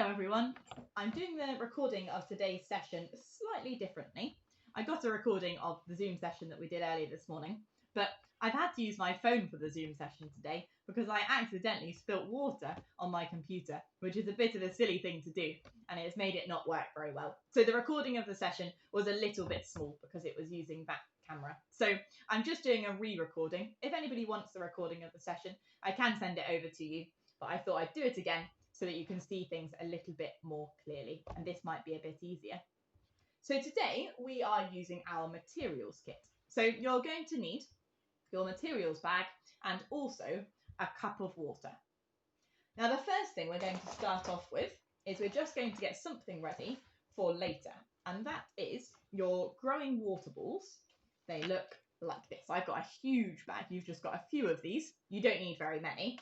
Hello everyone, I'm doing the recording of today's session slightly differently. I got a recording of the Zoom session that we did earlier this morning, but I've had to use my phone for the Zoom session today because I accidentally spilt water on my computer, which is a bit of a silly thing to do, and it's made it not work very well. So the recording of the session was a little bit small because it was using that camera. So I'm just doing a re-recording. If anybody wants the recording of the session, I can send it over to you, but I thought I'd do it again so that you can see things a little bit more clearly, and this might be a bit easier. So today we are using our materials kit. So you're going to need your materials bag and also a cup of water. Now the first thing we're going to start off with is we're just going to get something ready for later, and that is your growing water balls. They look like this. I've got a huge bag. You've just got a few of these. You don't need very many.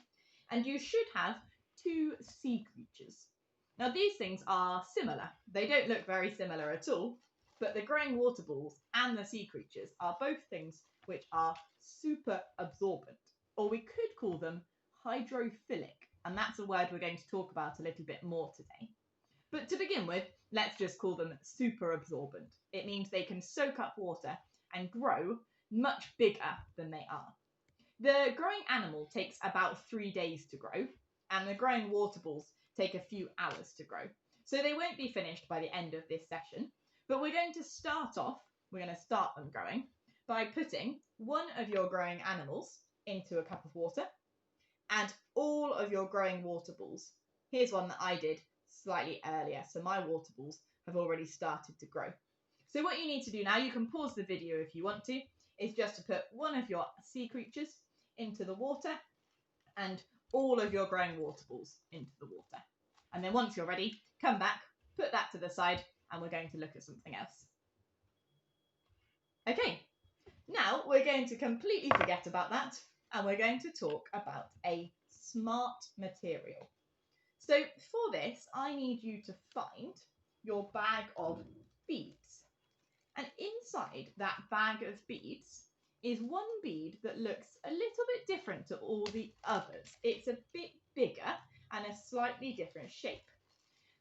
And you should have 2 sea creatures. Now these things are similar. They don't look very similar at all, but the growing water balls and the sea creatures are both things which are super absorbent, or we could call them hydrophilic, and that's a word we're going to talk about a little bit more today. But to begin with, let's just call them super absorbent. It means they can soak up water and grow much bigger than they are. The growing animal takes about 3 days to grow, and the growing water balls take a few hours to grow. So they won't be finished by the end of this session, but we're going to start them growing by putting one of your growing animals into a cup of water and all of your growing water balls. Here's one that I did slightly earlier, so my water balls have already started to grow. So what you need to do now, you can pause the video if you want to, is just to put one of your sea creatures into the water and all of your growing water balls into the water. And then once you're ready, come back, put that to the side, and we're going to look at something else. Okay, now we're going to completely forget about that, and we're going to talk about a smart material. So for this, I need you to find your bag of beads. And inside that bag of beads is one bead that looks a little bit different to all the others. It's a bit bigger and a slightly different shape.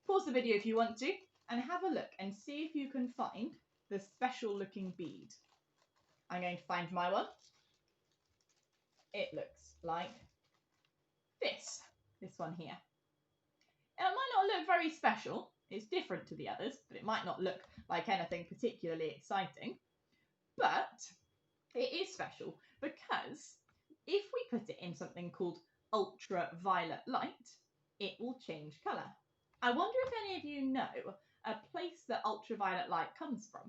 Pause the video if you want to and have a look and see if you can find the special looking bead. I'm going to find my one. It looks like this one here. Now, it might not look very special. It's different to the others, but it might not look like anything particularly exciting. But it is special because if we put it in something called ultraviolet light, it will change colour. I wonder if any of you know a place that ultraviolet light comes from.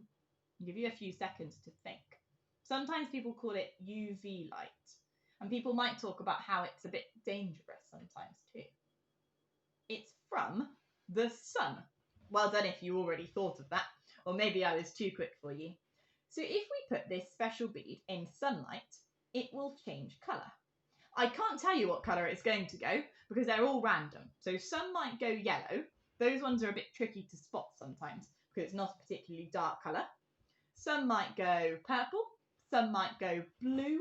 I'll give you a few seconds to think. Sometimes people call it UV light, and people might talk about how it's a bit dangerous sometimes too. It's from the sun. Well done if you already thought of that, or maybe I was too quick for you. So if we put this special bead in sunlight, it will change colour. I can't tell you what colour it's going to go because they're all random. So some might go yellow. Those ones are a bit tricky to spot sometimes because it's not a particularly dark colour. Some might go purple. Some might go blue.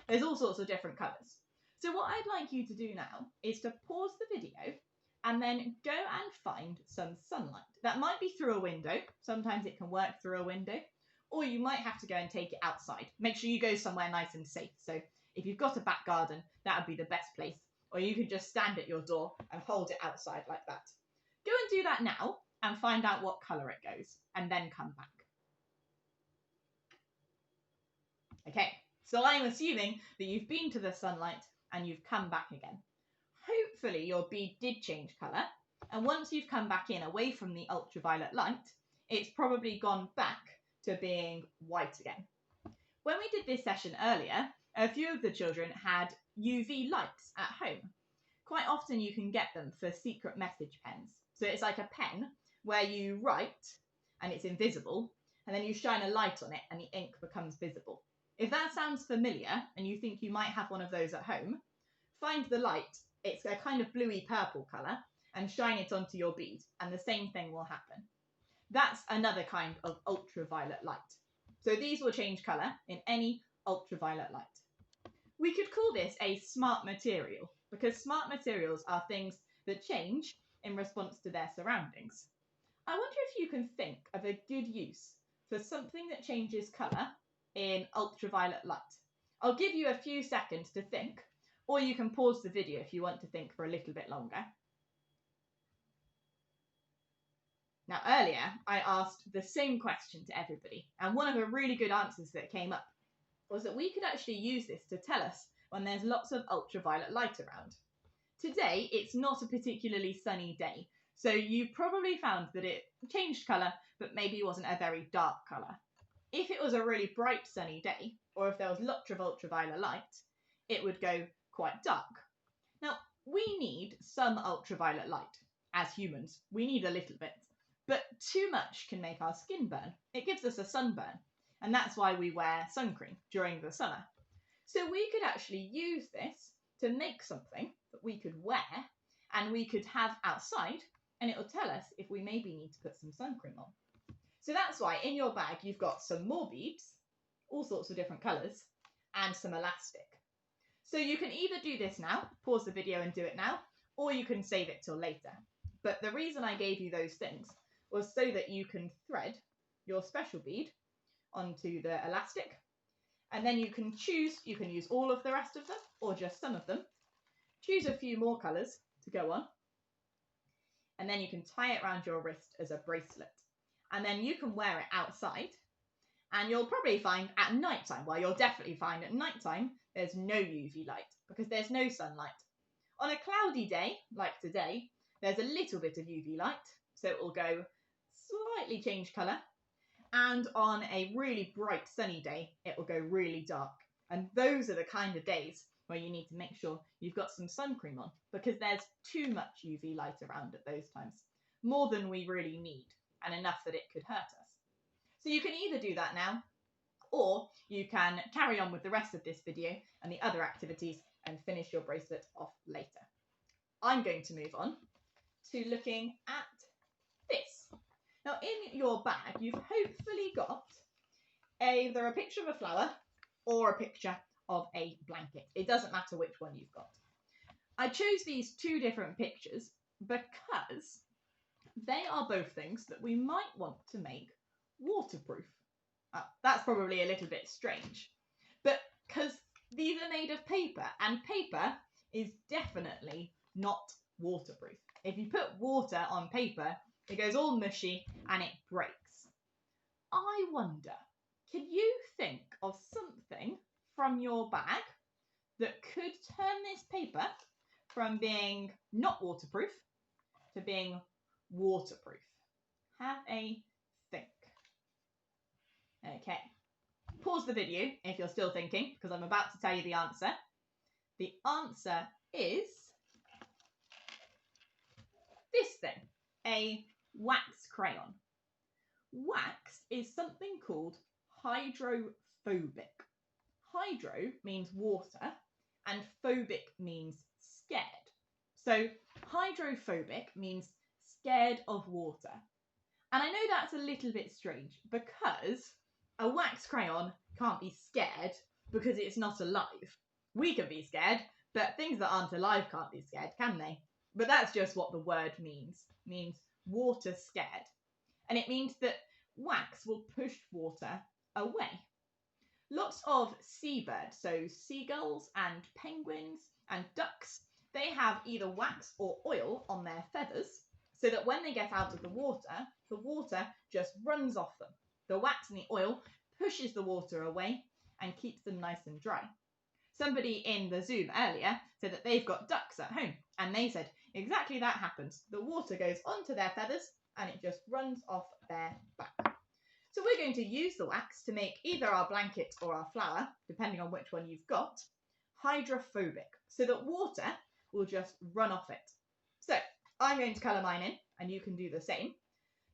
There's all sorts of different colours. So what I'd like you to do now is to pause the video and then go and find some sunlight. That might be through a window. Sometimes it can work through a window. Or you might have to go and take it outside. Make sure you go somewhere nice and safe. So if you've got a back garden, that would be the best place. Or you could just stand at your door and hold it outside like that. Go and do that now and find out what colour it goes, and then come back. Okay, so I'm assuming that you've been to the sunlight and you've come back again. Hopefully your bead did change colour, and once you've come back in away from the ultraviolet light, it's probably gone back to being white again. When we did this session earlier, a few of the children had UV lights at home. Quite often you can get them for secret message pens. So it's like a pen where you write and it's invisible, and then you shine a light on it and the ink becomes visible. If that sounds familiar and you think you might have one of those at home, find the light, it's a kind of bluey purple colour, and shine it onto your bead, and the same thing will happen. That's another kind of ultraviolet light. So these will change colour in any ultraviolet light. We could call this a smart material because smart materials are things that change in response to their surroundings. I wonder if you can think of a good use for something that changes colour in ultraviolet light. I'll give you a few seconds to think, or you can pause the video if you want to think for a little bit longer. Now, earlier, I asked the same question to everybody, and one of the really good answers that came up was that we could actually use this to tell us when there's lots of ultraviolet light around. Today, it's not a particularly sunny day, so you probably found that it changed colour, but maybe wasn't a very dark colour. If it was a really bright sunny day, or if there was lots of ultraviolet light, it would go quite dark. Now, we need some ultraviolet light. As humans, we need a little bit. But too much can make our skin burn. It gives us a sunburn, and that's why we wear sun cream during the summer. So we could actually use this to make something that we could wear and we could have outside, and it'll tell us if we maybe need to put some sun cream on. So that's why in your bag you've got some more beads, all sorts of different colours, and some elastic. So you can either do this now, pause the video and do it now, or you can save it till later. But the reason I gave you those things was so that you can thread your special bead onto the elastic, and then you can choose, you can use all of the rest of them or just some of them. Choose a few more colours to go on, and then you can tie it around your wrist as a bracelet. And then you can wear it outside, and you'll probably find at night time, well, you'll definitely find at night time, there's no UV light because there's no sunlight. On a cloudy day, like today, there's a little bit of UV light, so it will go slightly change colour. And on a really bright sunny day, it will go really dark. And those are the kind of days where you need to make sure you've got some sun cream on, because there's too much UV light around at those times, more than we really need, and enough that it could hurt us. So you can either do that now, or you can carry on with the rest of this video and the other activities and finish your bracelet off later. I'm going to move on to looking at this. Now, in your bag, you've hopefully got either a picture of a flower or a picture of a blanket. It doesn't matter which one you've got. I chose these two different pictures because they are both things that we might want to make waterproof. That's probably a little bit strange, but because these are made of paper, and paper is definitely not waterproof. If you put water on paper, it goes all mushy and it breaks. I wonder, can you think of something from your bag that could turn this paper from being not waterproof to being waterproof? Have a think. Okay, pause the video if you're still thinking, because I'm about to tell you the answer. The answer is this thing, a wax crayon. Wax is something called hydrophobic. Hydro means water and phobic means scared. So hydrophobic means scared of water. And I know that's a little bit strange because a wax crayon can't be scared because it's not alive. We can be scared, but things that aren't alive can't be scared, can they? But that's just what the word means. It means water scared. And it means that wax will push water away. Lots of seabirds, so seagulls and penguins and ducks, they have either wax or oil on their feathers so that when they get out of the water just runs off them. The wax and the oil pushes the water away and keeps them nice and dry. Somebody in the Zoom earlier said that they've got ducks at home, and they said exactly that happens. The water goes onto their feathers and it just runs off their back. So we're going to use the wax to make either our blanket or our flower, depending on which one you've got, hydrophobic, so that water will just run off it. So I'm going to colour mine in, and you can do the same.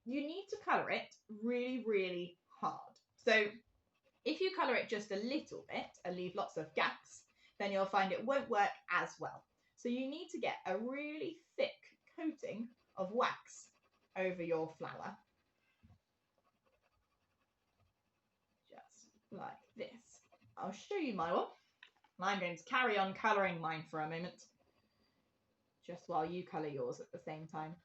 You need to colour it really, really hard. So if you colour it just a little bit and leave lots of gaps, then you'll find it won't work as well. So you need to get a really thick coating of wax over your flower. Just like this. I'll show you my one. I'm going to carry on colouring mine for a moment. just while you colour yours at the same time.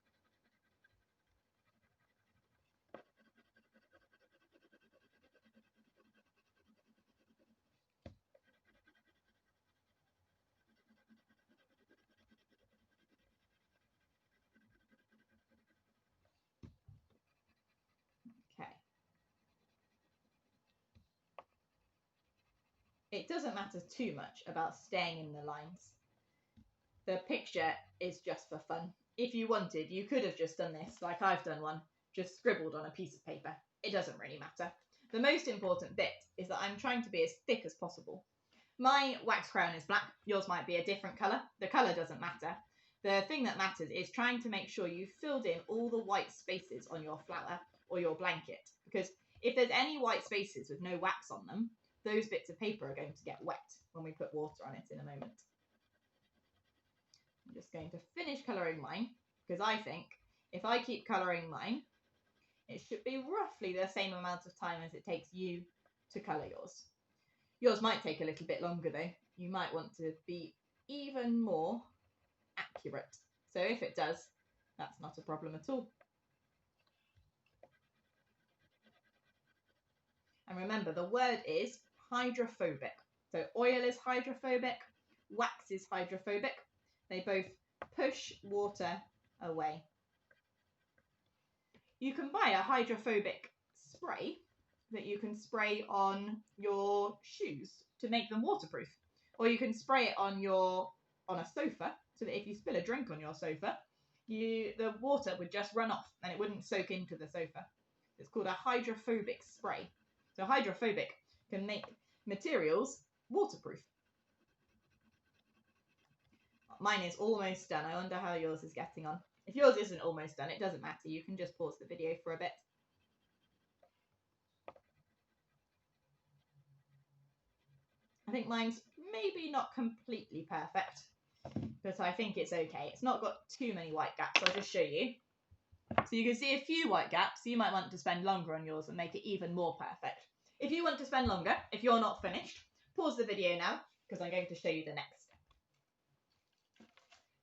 Okay. It doesn't matter too much about staying in the lines. The picture is just for fun. If you wanted, you could have just done this, like I've done one, just scribbled on a piece of paper. It doesn't really matter. The most important bit is that I'm trying to be as thick as possible. My wax crayon is black. Yours might be a different colour. The colour doesn't matter. The thing that matters is trying to make sure you've filled in all the white spaces on your flower or your blanket, because if there's any white spaces with no wax on them, those bits of paper are going to get wet when we put water on it in a moment. I'm just going to finish colouring mine, because I think if I keep colouring mine, it should be roughly the same amount of time as it takes you to colour yours. Yours might take a little bit longer though. You might want to be even more accurate. So if it does, that's not a problem at all. And remember, the word is hydrophobic. So oil is hydrophobic, wax is hydrophobic. They both push water away. You can buy a hydrophobic spray that you can spray on your shoes to make them waterproof. Or you can spray it on a sofa, so that if you spill a drink on your sofa, the water would just run off and it wouldn't soak into the sofa. It's called a hydrophobic spray. So hydrophobic can make materials waterproof. Mine is almost done. I wonder how yours is getting on. If yours isn't almost done, it doesn't matter. You can just pause the video for a bit. I think mine's maybe not completely perfect, but I think it's okay. It's not got too many white gaps. I'll just show you. So you can see a few white gaps. You might want to spend longer on yours and make it even more perfect. If you want to spend longer, if you're not finished, pause the video now, because I'm going to show you the next step.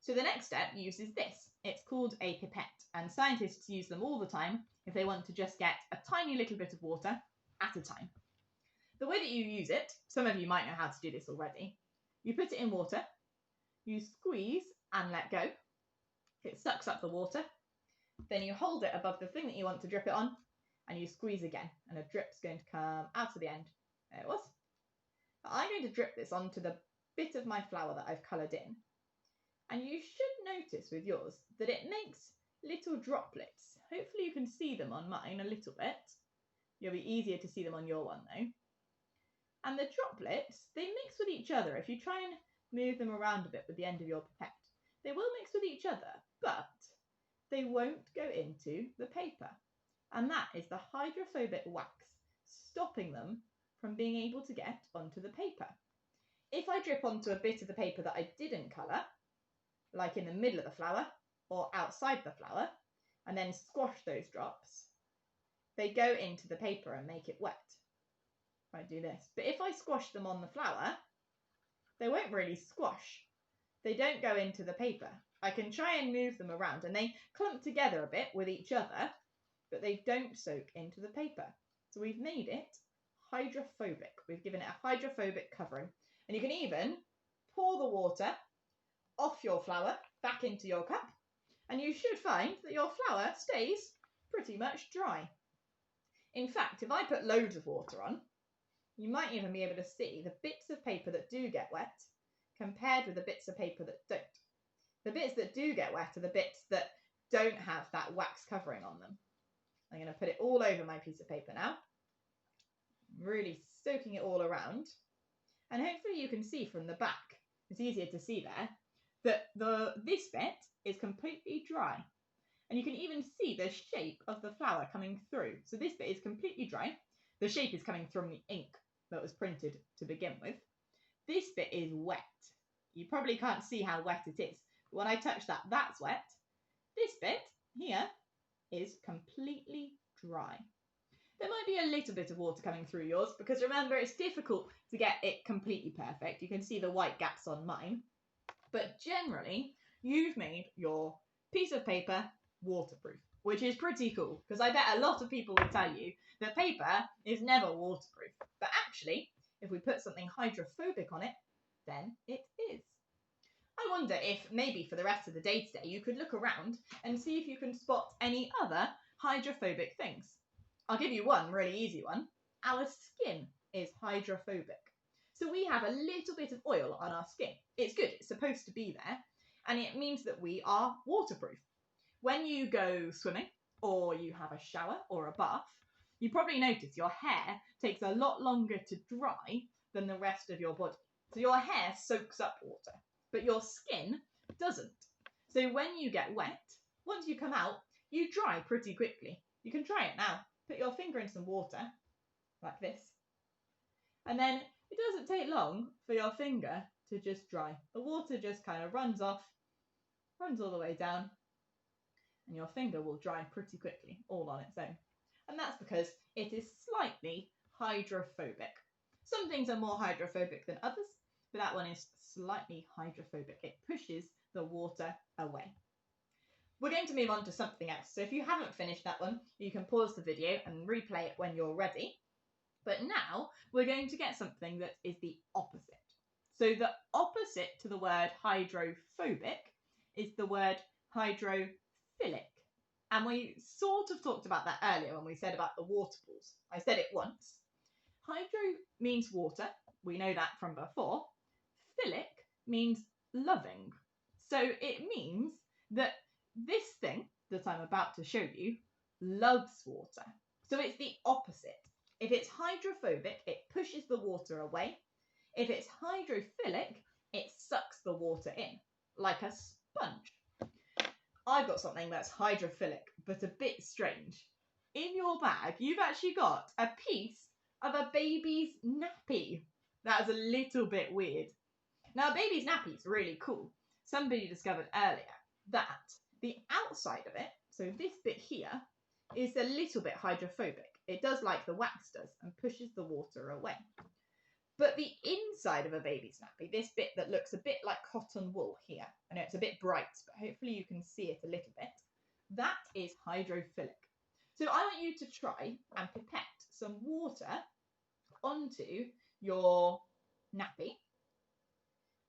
So the next step uses this. It's called a pipette, and scientists use them all the time if they want to just get a tiny little bit of water at a time. The way that you use it, some of you might know how to do this already. You put it in water, you squeeze and let go. It sucks up the water. Then you hold it above the thing that you want to drip it on, and you squeeze again, and a drip's going to come out to the end. There it was. I'm going to drip this onto the bit of my flower that I've coloured in. And you should notice with yours that it makes little droplets. Hopefully you can see them on mine a little bit. It'll be easier to see them on your one though. And the droplets, they mix with each other. If you try and move them around a bit with the end of your pipette, they will mix with each other, but they won't go into the paper. And that is the hydrophobic wax stopping them from being able to get onto the paper. If I drip onto a bit of the paper that I didn't colour, like in the middle of the flower or outside the flower, and then squash those drops, they go into the paper and make it wet. If I do this. But if I squash them on the flower, they won't really squash. They don't go into the paper. I can try and move them around and they clump together a bit with each other, but they don't soak into the paper. So we've made it hydrophobic. We've given it a hydrophobic covering. And you can even pour the water off your flower back into your cup, and you should find that your flower stays pretty much dry. In fact, if I put loads of water on, you might even be able to see the bits of paper that do get wet compared with the bits of paper that don't. The bits that do get wet are the bits that don't have that wax covering on them. I'm going to put it all over my piece of paper now, really soaking it all around, and hopefully you can see from the back, it's easier to see there, that this bit is completely dry. And you can even see the shape of the flower coming through. So this bit is completely dry. The shape is coming from the ink that was printed to begin with. This bit is wet. You probably can't see how wet it is. But when I touch that, that's wet. This bit here is completely dry. There might be a little bit of water coming through yours, because remember, it's difficult to get it completely perfect. You can see the white gaps on mine. But generally, you've made your piece of paper waterproof, which is pretty cool, because I bet a lot of people will tell you that paper is never waterproof. But actually, if we put something hydrophobic on it, then it is. I wonder if maybe for the rest of the day today you could look around and see if you can spot any other hydrophobic things. I'll give you one really easy one. Our skin is hydrophobic. So we have a little bit of oil on our skin. It's good, it's supposed to be there, and it means that we are waterproof. When you go swimming, or you have a shower or a bath, you probably notice your hair takes a lot longer to dry than the rest of your body. So your hair soaks up water, but your skin doesn't. So when you get wet, once you come out, you dry pretty quickly. You can try it now. Put your finger in some water, like this, and then it doesn't take long for your finger to just dry. The water just kind of runs off, runs all the way down, and your finger will dry pretty quickly, all on its own. And that's because it is slightly hydrophobic. Some things are more hydrophobic than others, but that one is slightly hydrophobic. It pushes the water away. We're going to move on to something else. So if you haven't finished that one, you can pause the video and replay it when you're ready. But now we're going to get something that is the opposite. So the opposite to the word hydrophobic is the word hydrophilic. And we sort of talked about that earlier when we said about the water balls. I said it once. Hydro means water. We know that from before. Philic means loving. So it means that this thing that I'm about to show you loves water. So it's the opposite. If it's hydrophobic, it pushes the water away. If it's hydrophilic, it sucks the water in, like a sponge. I've got something that's hydrophilic, but a bit strange. In your bag, you've actually got a piece of a baby's nappy. That is a little bit weird. Now, a baby's nappy is really cool. Somebody discovered earlier that the outside of it, so this bit here, is a little bit hydrophobic. It does like the wax does and pushes the water away. But the inside of a baby's nappy, this bit that looks a bit like cotton wool here, I know it's a bit bright, but hopefully you can see it a little bit, that is hydrophilic. So I want you to try and pipette some water onto your nappy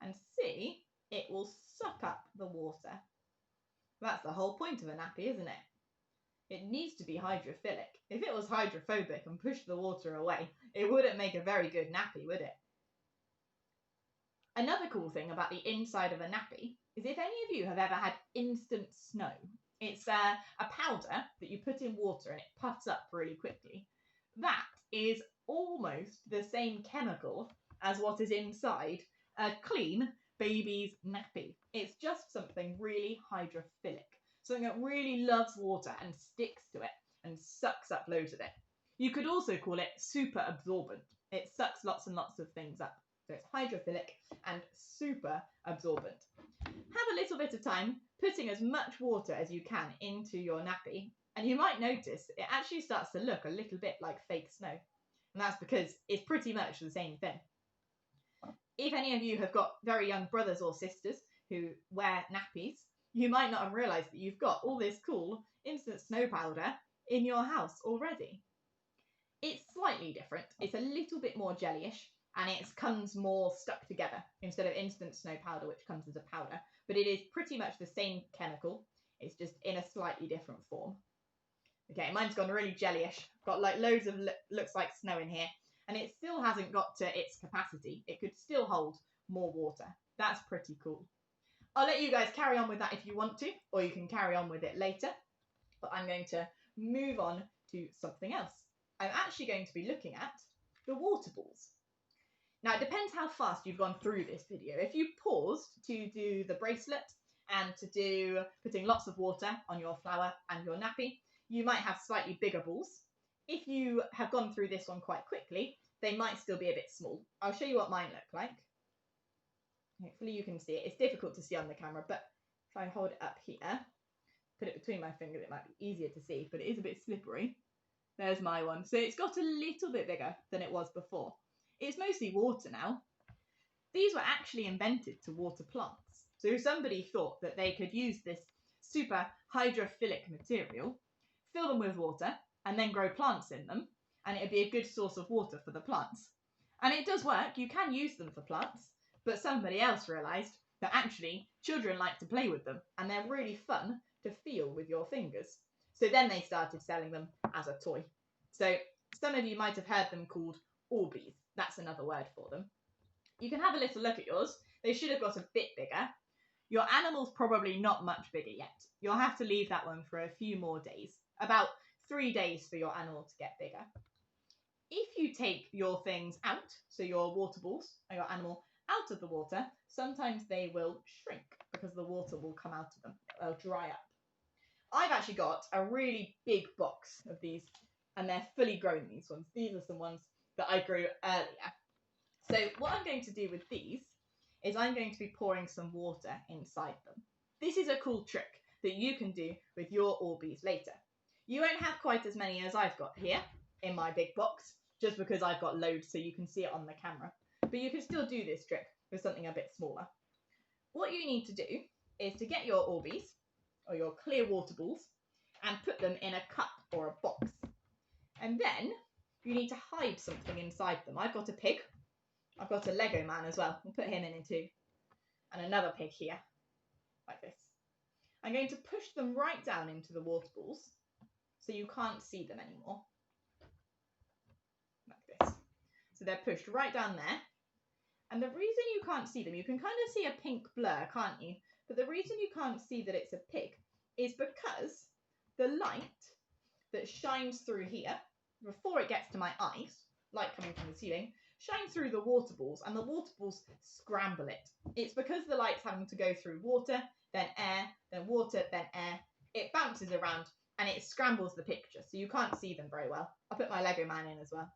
and see it will suck up the water. That's the whole point of a nappy, isn't it? It needs to be hydrophilic. If it was hydrophobic and pushed the water away, it wouldn't make a very good nappy, would it? Another cool thing about the inside of a nappy is if any of you have ever had instant snow, it's a powder that you put in water and it puffs up really quickly. That is almost the same chemical as what is inside a clean baby's nappy. It's just something really hydrophilic. Something that really loves water and sticks to it and sucks up loads of it. You could also call it super absorbent. It sucks lots and lots of things up. So it's hydrophilic and super absorbent. Have a little bit of time putting as much water as you can into your nappy, and you might notice it actually starts to look a little bit like fake snow. And that's because it's pretty much the same thing. If any of you have got very young brothers or sisters who wear nappies, you might not have realised that you've got all this cool instant snow powder in your house already. It's slightly different. It's a little bit more jellyish and it comes more stuck together instead of instant snow powder, which comes as a powder. But it is pretty much the same chemical. It's just in a slightly different form. Okay, mine's gone really jellyish. Got like loads of looks like snow in here, and it still hasn't got to its capacity. It could still hold more water. That's pretty cool. I'll let you guys carry on with that if you want to, or you can carry on with it later. But I'm going to move on to something else. I'm actually going to be looking at the water balls. Now, it depends how fast you've gone through this video. If you paused to do the bracelet and to do putting lots of water on your flower and your nappy, you might have slightly bigger balls. If you have gone through this one quite quickly, they might still be a bit small. I'll show you what mine look like. Hopefully you can see it. It's difficult to see on the camera, but if I hold it up here, put it between my fingers, it might be easier to see, but it is a bit slippery. There's my one. So it's got a little bit bigger than it was before. It's mostly water now. These were actually invented to water plants. So somebody thought that they could use this super hydrophilic material, fill them with water, and then grow plants in them, and it would be a good source of water for the plants. And it does work, you can use them for plants, but somebody else realised that actually children like to play with them, and they're really fun to feel with your fingers. So then they started selling them as a toy. So some of you might have heard them called Orbeez. That's another word for them. You can have a little look at yours. They should have got a bit bigger. Your animal's probably not much bigger yet. You'll have to leave that one for a few more days. About 3 days for your animal to get bigger. If you take your things out, so your water balls or your animal out of the water, sometimes they will shrink because the water will come out of them. They'll dry up. I've actually got a really big box of these, and they're fully grown, these ones. These are some ones that I grew earlier. So what I'm going to do with these is I'm going to be pouring some water inside them. This is a cool trick that you can do with your Orbeez later. You won't have quite as many as I've got here in my big box, just because I've got loads so you can see it on the camera. But you can still do this trick with something a bit smaller. What you need to do is to get your Orbeez, or your clear water balls, and put them in a cup or a box. And then you need to hide something inside them. I've got a pig. I've got a Lego man as well. We'll put him in too. And another pig here, like this. I'm going to push them right down into the water balls so you can't see them anymore. Like this. So they're pushed right down there. And the reason you can't see them, you can kind of see a pink blur, can't you? But the reason you can't see that it's a pig is because the light that shines through here, before it gets to my eyes, light coming from the ceiling, shines through the water balls, and the water balls scramble it. It's because the light's having to go through water, then air, then water, then air. It bounces around and it scrambles the picture, so you can't see them very well. I'll put my Lego man in as well.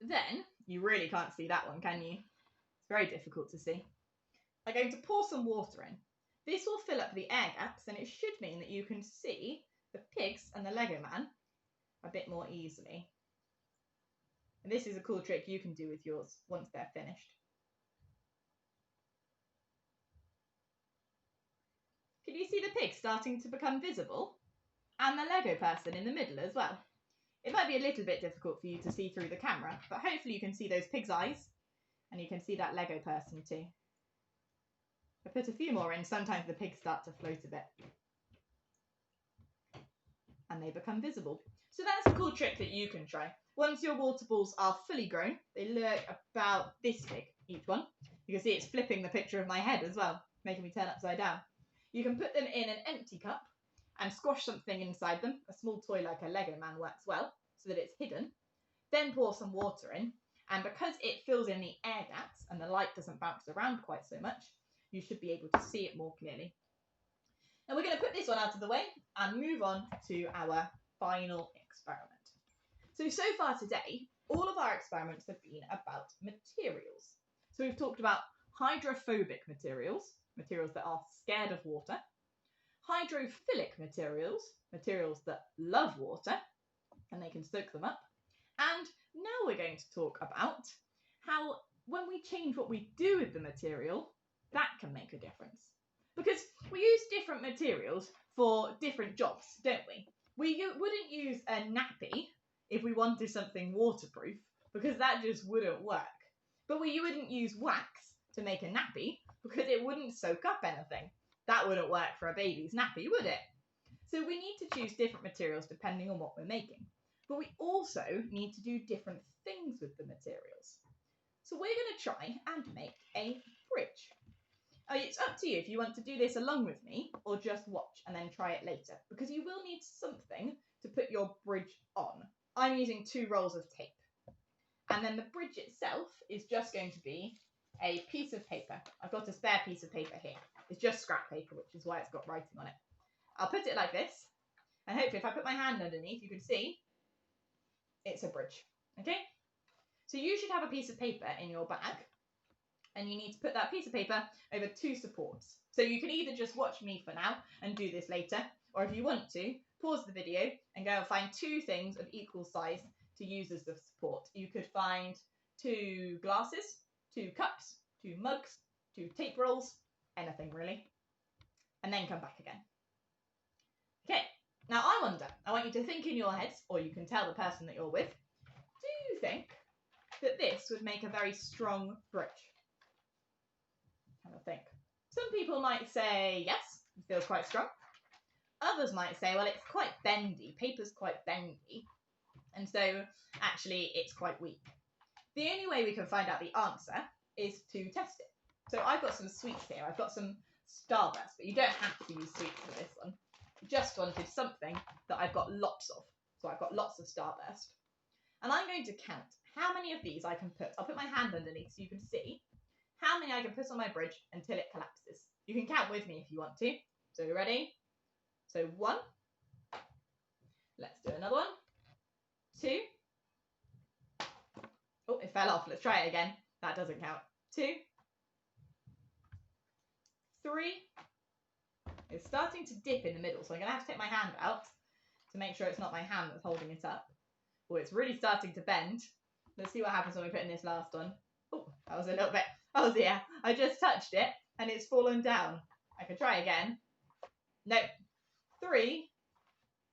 Then, you really can't see that one, can you? It's very difficult to see. I'm going to pour some water in. This will fill up the air gaps, and it should mean that you can see the pigs and the Lego man a bit more easily. And this is a cool trick you can do with yours once they're finished. Can you see the pig starting to become visible? And the Lego person in the middle as well. It might be a little bit difficult for you to see through the camera, but hopefully you can see those pig's eyes, and you can see that Lego person too. I put a few more in, sometimes the pigs start to float a bit. And they become visible. So that's a cool trick that you can try. Once your water balls are fully grown, they look about this big, each one. You can see it's flipping the picture of my head as well, making me turn upside down. You can put them in an empty cup and squash something inside them. A small toy like a Lego man works well, so that it's hidden. Then pour some water in, and because it fills in the air gaps and the light doesn't bounce around quite so much, you should be able to see it more clearly. Now we're going to put this one out of the way and move on to our final experiment. So far today, all of our experiments have been about materials. So we've talked about hydrophobic materials, materials that are scared of water, hydrophilic materials, materials that love water, and they can soak them up. And now we're going to talk about how when we change what we do with the material, that can make a difference. Because we use different materials for different jobs, don't we? We wouldn't use a nappy if we wanted something waterproof, because that just wouldn't work. But we wouldn't use wax to make a nappy, because it wouldn't soak up anything. That wouldn't work for a baby's nappy, would it? So we need to choose different materials depending on what we're making. But we also need to do different things with the materials. So we're going to try and make a bridge. It's up to you if you want to do this along with me or just watch and then try it later, because you will need something to put your bridge on. I'm using 2 rolls of tape. And then the bridge itself is just going to be a piece of paper. I've got a spare piece of paper here. It's just scrap paper, which is why it's got writing on it. I'll put it like this, and hopefully if I put my hand underneath, you can see it's a bridge. Okay? So you should have a piece of paper in your bag, and you need to put that piece of paper over 2 supports. So you can either just watch me for now and do this later, or if you want to, pause the video and go and find 2 things of equal size to use as the support. You could find 2 glasses, 2 cups, 2 mugs, 2 tape rolls, anything really, and then come back again. Okay, now I want you to think in your heads, or you can tell the person that you're with, do you think that this would make a very strong bridge? Have a think. Some people might say yes, it feels quite strong. Others might say, well, it's quite bendy, paper's quite bendy, and so actually it's quite weak. The only way we can find out the answer is to test it. So I've got some sweets here. I've got some Starburst, but you don't have to use sweets for this one. I just wanted something that I've got lots of. So I've got lots of Starburst. And I'm going to count how many of these I can put. I'll put my hand underneath so you can see how many I can put on my bridge until it collapses. You can count with me if you want to. So you ready? So 1. Let's do another one. 2. Oh, it fell off. Let's try it again. That doesn't count. 2. 3. It's starting to dip in the middle, so I'm going to have to take my hand out to make sure it's not my hand that's holding it up. Oh, it's really starting to bend. Let's see what happens when we put in this last one. Oh, that was a little bit... Oh dear, I just touched it and it's fallen down. I can try again. No, 3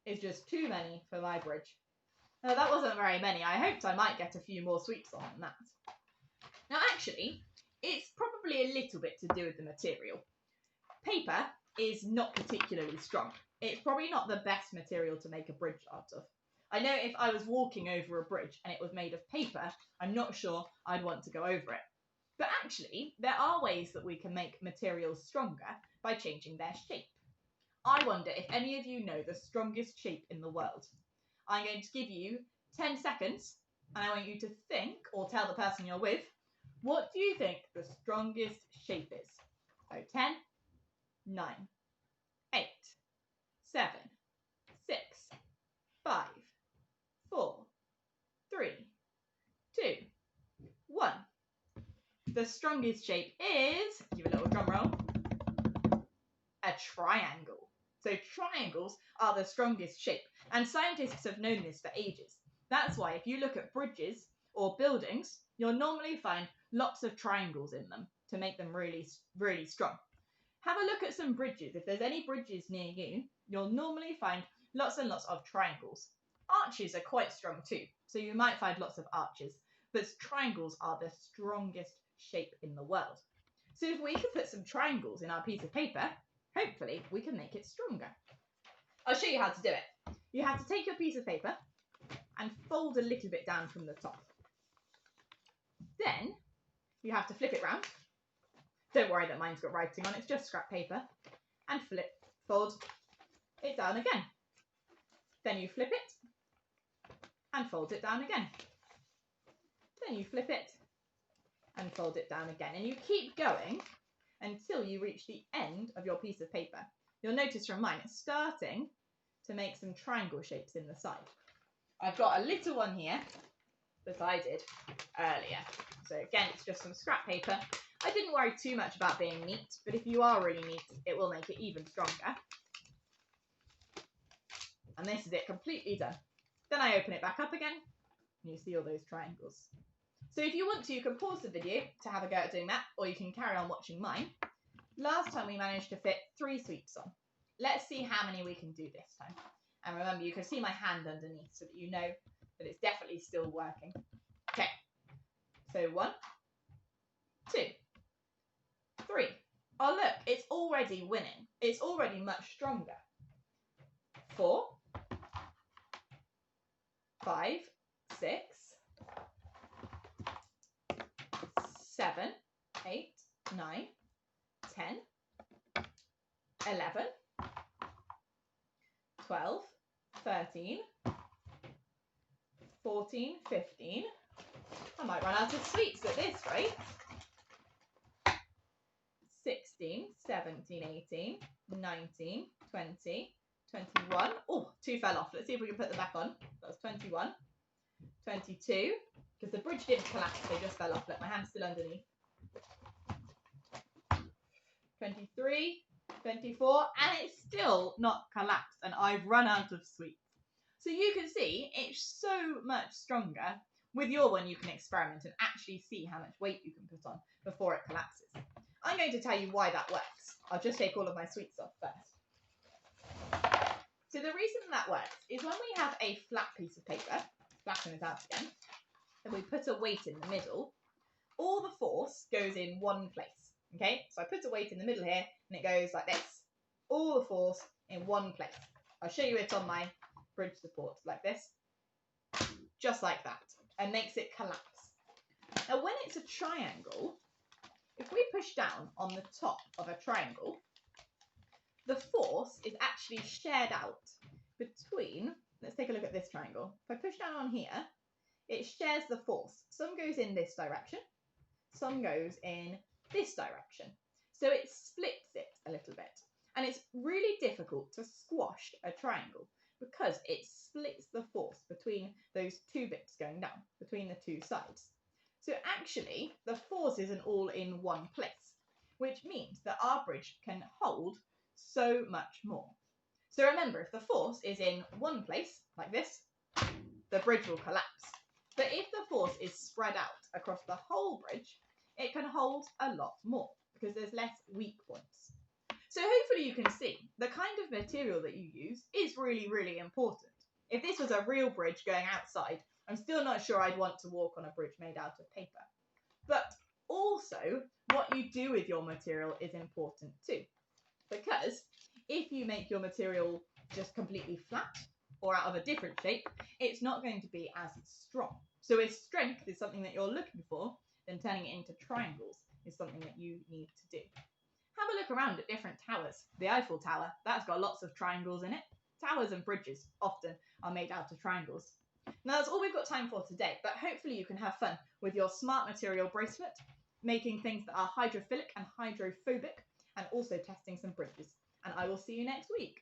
is just too many for my bridge. No, that wasn't very many. I hoped I might get a few more sweeps on that. Now actually, it's probably a little bit to do with the material. Paper is not particularly strong. It's probably not the best material to make a bridge out of. I know if I was walking over a bridge and it was made of paper, I'm not sure I'd want to go over it. But actually, there are ways that we can make materials stronger by changing their shape. I wonder if any of you know the strongest shape in the world. I'm going to give you 10 seconds, and I want you to think, or tell the person you're with, what do you think the strongest shape is? So 10, 9, 8, 7, 6, 5, 4, 3, 2, 1. The strongest shape is, give a little drum roll, a triangle. So triangles are the strongest shape, and scientists have known this for ages. That's why if you look at bridges or buildings, you'll normally find lots of triangles in them to make them really, really strong. Have a look at some bridges. If there's any bridges near you, you'll normally find lots and lots of triangles. Arches are quite strong too, so you might find lots of arches, but triangles are the strongest shape in the world. So if we could put some triangles in our piece of paper, hopefully we can make it stronger. I'll show you how to do it. You have to take your piece of paper and fold a little bit down from the top. Then you have to flip it round. Don't worry that mine's got writing on, it's just scrap paper. And fold it down again. Then you flip it and fold it down again. Then you flip it and fold it down again. And you keep going until you reach the end of your piece of paper. You'll notice from mine, it's starting to make some triangle shapes in the side. I've got a little one here that I did earlier. So again, it's just some scrap paper. I didn't worry too much about being neat, but if you are really neat, it will make it even stronger. And this is it, completely done. Then I open it back up again, and you see all those triangles. So if you want to, you can pause the video to have a go at doing that, or you can carry on watching mine. Last time we managed to fit 3 sweeps on. Let's see how many we can do this time. And remember, you can see my hand underneath so that you know that it's definitely still working. Okay, so 1, 2, 3. Oh look, it's already winning. It's already much stronger. 4, 5, 6, 7, 8, 9, 10, 11, 12, 13, 14, 15. I might run out of sweets at this rate. 16, 17, 18, 19, 20, 21. Oh, 2 fell off. Let's see if we can put them back on. That's 21, 22. Because the bridge didn't collapse, they just fell off. Look, my hand's still underneath. 23, 24, and it's still not collapsed, and I've run out of sweets. So you can see it's so much stronger. With your one, you can experiment and actually see how much weight you can put on before it collapses. I'm going to tell you why that works. I'll just take all of my sweets off first. So the reason that works is when we have a flat piece of paper, flatten it out again, and we put a weight in the middle, all the force goes in one place, okay? So I put a weight in the middle here, and it goes like this. All the force in one place. I'll show you it on my bridge support, like this. Just like that, and makes it collapse. Now when it's a triangle, if we push down on the top of a triangle, the force is actually shared out between, let's take a look at this triangle. If I push down on here, it shares the force. Some goes in this direction, some goes in this direction. So it splits it a little bit. And it's really difficult to squash a triangle because it splits the force between those two bits going down, between the two sides. So actually, the force isn't all in one place, which means that our bridge can hold so much more. So remember, if the force is in one place, like this, the bridge will collapse. But if the force is spread out across the whole bridge, it can hold a lot more because there's less weak points. So hopefully you can see the kind of material that you use is really, really important. If this was a real bridge going outside, I'm still not sure I'd want to walk on a bridge made out of paper. But also, what you do with your material is important too. Because if you make your material just completely flat or out of a different shape, it's not going to be as strong. So if strength is something that you're looking for, then turning it into triangles is something that you need to do. Have a look around at different towers. The Eiffel Tower, that's got lots of triangles in it. Towers and bridges often are made out of triangles. Now that's all we've got time for today, but hopefully you can have fun with your smart material bracelet, making things that are hydrophilic and hydrophobic, and also testing some bridges. And I will see you next week.